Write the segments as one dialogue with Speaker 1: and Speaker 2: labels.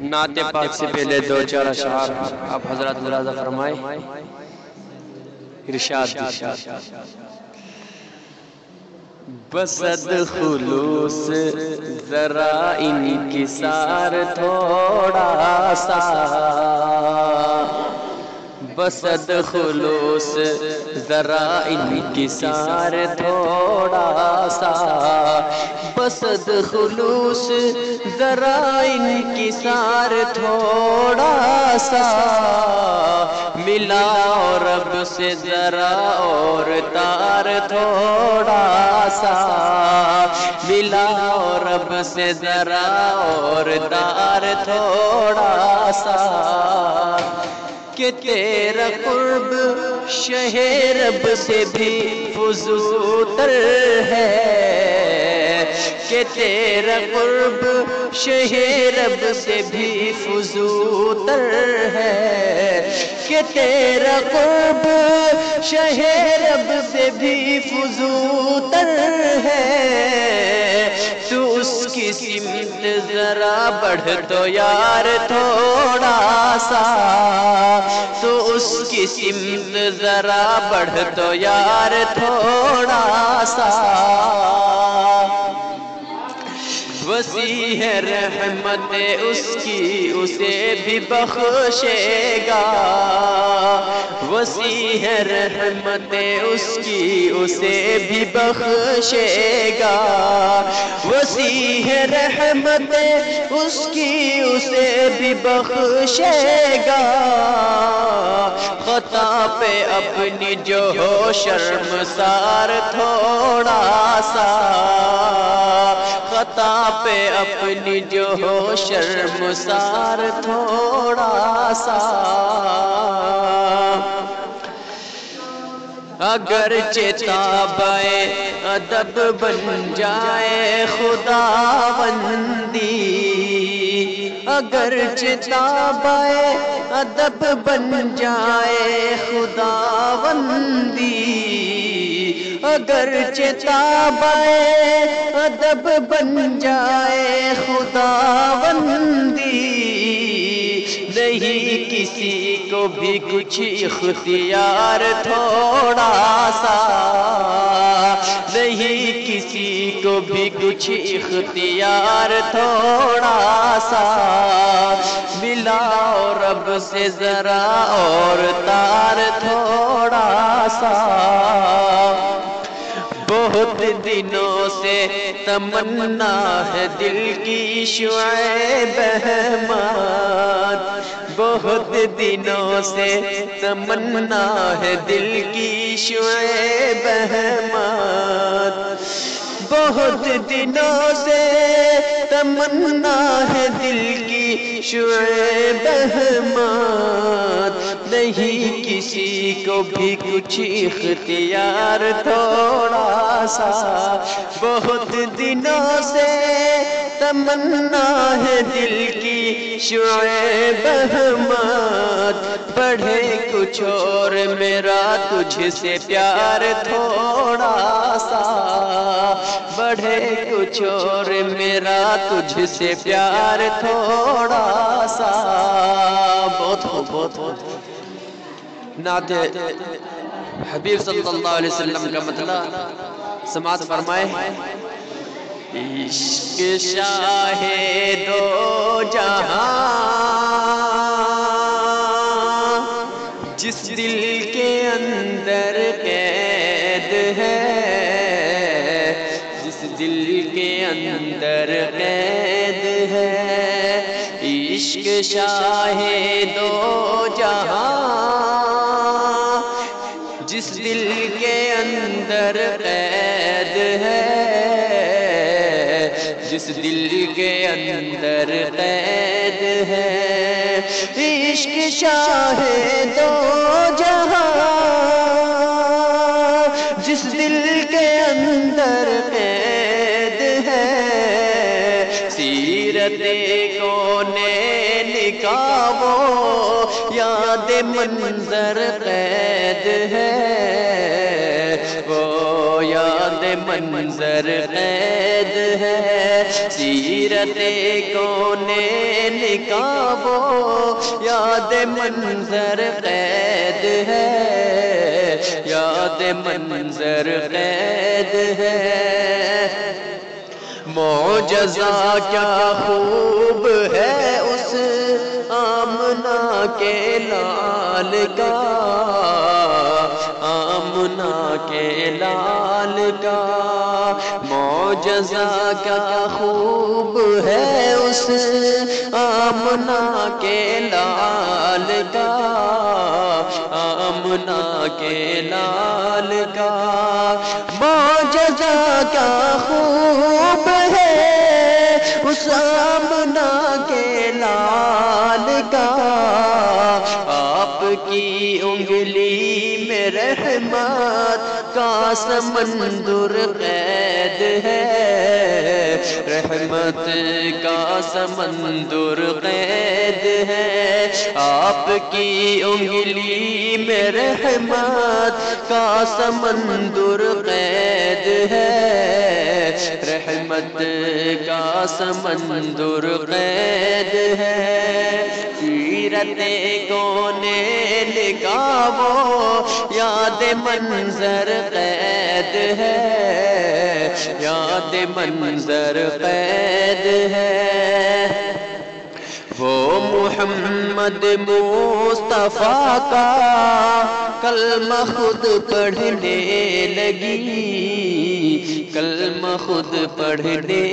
Speaker 1: نعت پاک سے پہلے دو چار اشعار آپ حضرات ملاحظہ فرمائیں. ارشاد بسد خلوص ذرا انکسار تھوڑا سا، بسد خلوص ذرا انکسار تھوڑا سا، بسد خلوص ذرا انکسار تھوڑا سا، ملا رب سے ذرا اور تار تھوڑا سا، ملا رب سے ذرا اور تار تھوڑا سا، کہ تیرا قرب شہ رب سے بھی فزوتر ہے، کہ تیرا قرب شہ رب سے بھی فزوتر ہے، کہ تیرا قرب شہ رب سے بھی فزوتر ہے، تو اس کی سمت ذرا بڑھ تو یار تھوڑا سا، تو اس کی سمت ذرا بڑھ تو یار تھوڑا سا، وسیع ہے رحمت اس کی اسے بھی بخشے گا، وسیع ہے رحمت اس کی اسے بھی بخشے گا، وسیع ہے رحمت اس کی اسے بھی بخشے گا، خطا پہ اپنی جو ہو شرمسار تھوڑا سا، خطا پہ اپنی جو ہو شرمسار تھوڑا سا، اگرچہ تابع ادب بن جائے خداوندی، اگرچہ تابع ادب بن جائے خداوندی، اگرچہ تابع ادب بن جائے خداوندی، نہیں کسی کو بھی کچھ اختیار تھوڑا سا، نہیں کسی کو بھی کچھ اختیار تھوڑا سا، ملا رب سے ذرا اور تار تھوڑا سا، بہت دنوں سے تمنا ہے دل کی شعیب احمد، بہت دنوں سے تمنا ہے دل کی شعیب احمد، بہت دنوں سے تمنا ہے دل کی شعیب احمد، نہیں کسی کو بھی کچھ اختیار تھوڑا سا، بہت دنوں سے تمنا ہے دل کی شعیب احمد، بڑھے کچھ اور میرا تجھ سے پیار تھوڑا سا، بڑھے کچھ اور میرا تجھ سے پیار تھوڑا سا، بہت ہو بہت ہو. نعت حبیب صلی اللہ علیہ وسلم کا مطلب سماعت فرمائے. عشق شاہ دو جہاں جس دل کے اندر قید ہے، جس دل کے اندر قید ہے، عشق شاہ دو جہاں جس دل کے اندر قید ہے، جس دل کے اندر قید ہے، عشق شاہ دو جہاں جس دل کے اندر قید ہے، سیرت کونین کا وہ یاد منظر قید ہے، وہ یاد منظر قید ہے، سیرت کونین کا وہ یاد منظر قید ہے، یاد منظر قید ہے۔ معجزہ کیا خوب ہے اس آمنہ کے لال کا، آمنہ کے لال کا، معجزہ کیا خوب ہے اس آمنہ کے لال کا، آمنہ کے لال کا، معجزہ کیا خوب ہے اس آمنہ کے لال کا، آپ کی انگلی میں رحمت کا سمندر قید ہے، رحمت کا سمندر قید ہے، آپ کی انگلی میں رحمت کا سمندر قید ہے، رحمت کا سمندر قید ہے، سیرت کونین کا وہ یاد منظر قید ہے، یاد منظر قید ہے۔ وہ محمد مصطفیٰ کا کلمہ خود پڑھنے لگی، کلمہ خود پڑھنے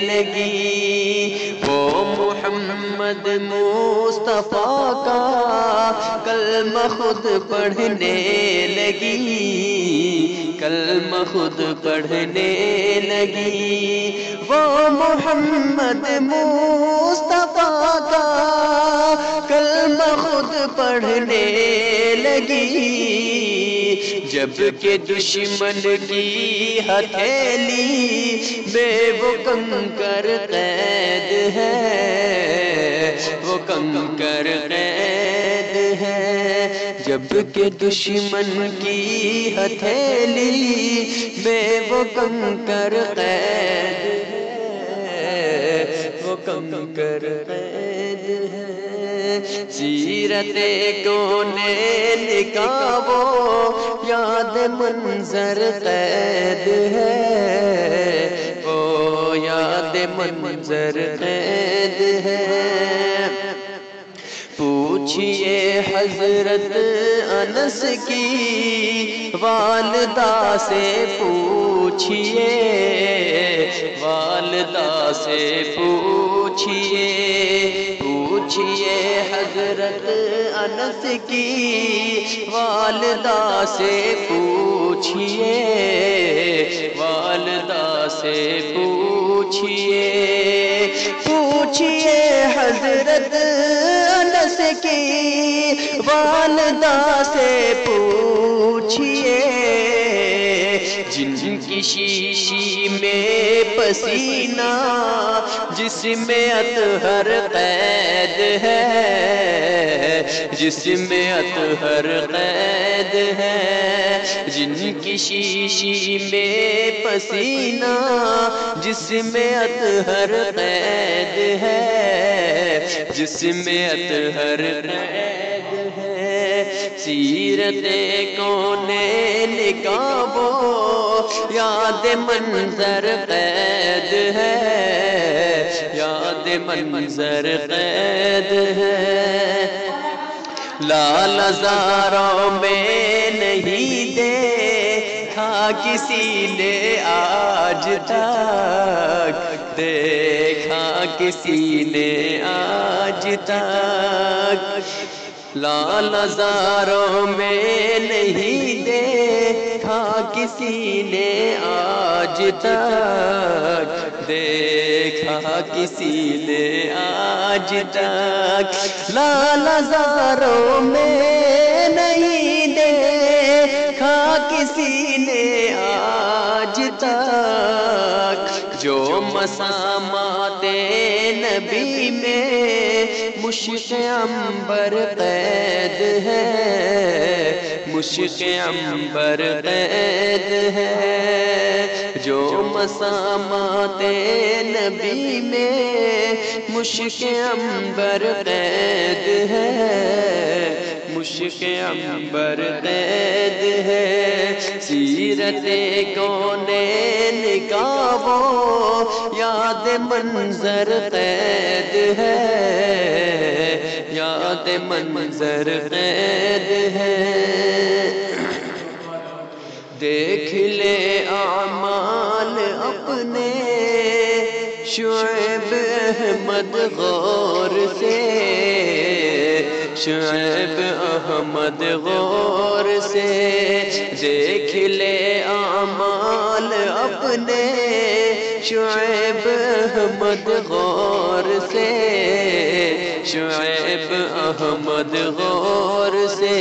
Speaker 1: لگی، وہ محمد مصطفیٰ کا کلمہ خود پڑھنے لگی، کلمہ خود پڑھنے لگی، وہ محمد مصطفیٰ کا کلمہ خود پڑھنے لگی، جب کہ دشمن کی ہتھیلی میں وہ کنکر قید ہے، وہ کنکر قید ہے، جب کہ دشمن کی ہتھیلی میں وہ کنکر قید ہے، وہ کنکر قید ہے، سیرت کونین کا وہ یاد منظر قید ہے، وہ یاد منظر قید ہے۔ پوچھئے حضرت انس کی والدہ سے پوچھئے، والدہ سے پوچھئے، پوچھئے حضرت انس کی والدہ سے پوچھئے، والدہ سے پوچھئے، پوچھئے حضرت انس کی والدہ سے پوچھئے، جن کی شیشی میں پسینہ جس میں اطہر قید ہے، جس میں اطہر قید ہے، جن کی شیشی میں پسینہ جس میں اطہر قید ہے، جس میں اطہر قید ہے، سیرت کونین کا وہ یاد منظر قید ہے، یاد منظر قید ہے، لال زاروں میں نہیں دیکھا کسی نے آج تک، دیکھا کسی نے آج تک، لال زاروں میں نہیں دیکھا کسی نے آج تک، دیکھا کسی نے آج تک، لال زاروں میں نہیں دیکھا کسی نے آج تک، جو مسامات نبی میں مشک عنبر قید ہے، مشک عنبر قید ہے، جو مسامات نبی میں مشک عنبر قید ہے، مشک عنبر قید ہے، سیرت کونین کا وہ یاد منظر قید ہے، یاد منظر قید ہے۔ دیکھ لے اعمال اپنے شعیب احمد غور سے، شعیب احمد غور سے، دیکھ لے اعمال اپنے شعیب احمد غور سے، شعیب احمد غور سے،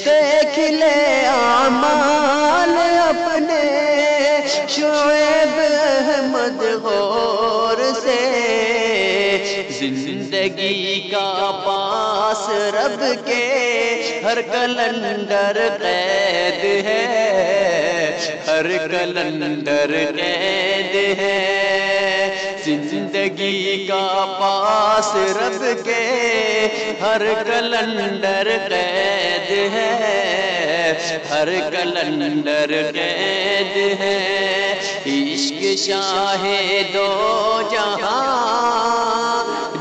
Speaker 1: دیکھ لے اعمال اپنے شعیب احمد غور سے، زندگی کا پاس رب کے ہر کلندر قید ہے، ہر کلندر قید ہے، زندگی کا پاس رب کے ہر کلندر قید ہے، ہر کلندر قید ہے، عشق شاہ دو جہاں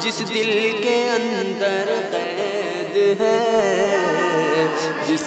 Speaker 1: جس دل کے اندر قید ہے، جس